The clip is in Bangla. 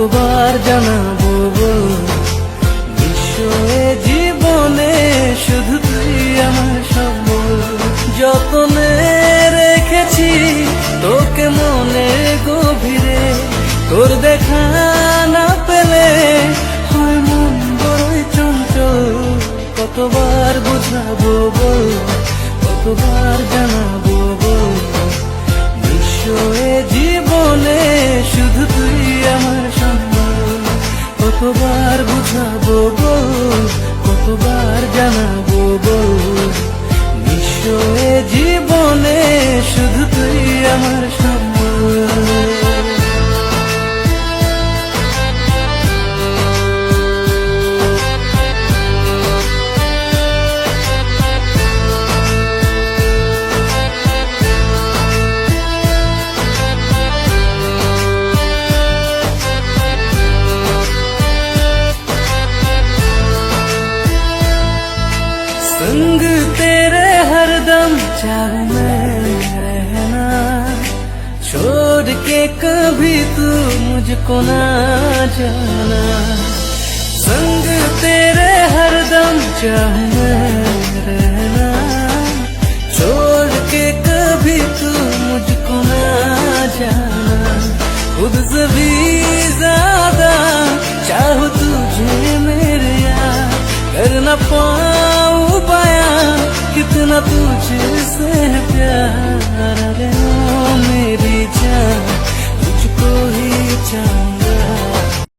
কতবার জানাবো বল, বিশ্ব এ জীবনে শুধু তুই আমার সম্বল। যতনে রেখেছি তোকে মনে গভীরে, তোর দেখা না পেলে হয় মন বড়ই চঞ্চল। কতবার বুঝাবো বল, কতবার জানাবো বল, বিশ্ব এ জীবনে শুধু তুই আমার সম্বল। কতবার বুঝাবো বল, কতবার জানাবো বল, বিশ্ব এ জীবনে শুধু তুই আমার সম্বল। संग तेरे हरदम चाहूं मैं रहना, छोड़ के कभी तू मुझको ना जाना। संग तेरे हरदम चाहूं मैं रहना, छोड़ के कभी तू मुझको ना जाना। खुद से भी ज्यादा चाहूं तुझे मेरे यार, कर न पाऊं बयां कितना तुझसे प्यार। अरे ओ मेरी जान, तुझको ही चाहूं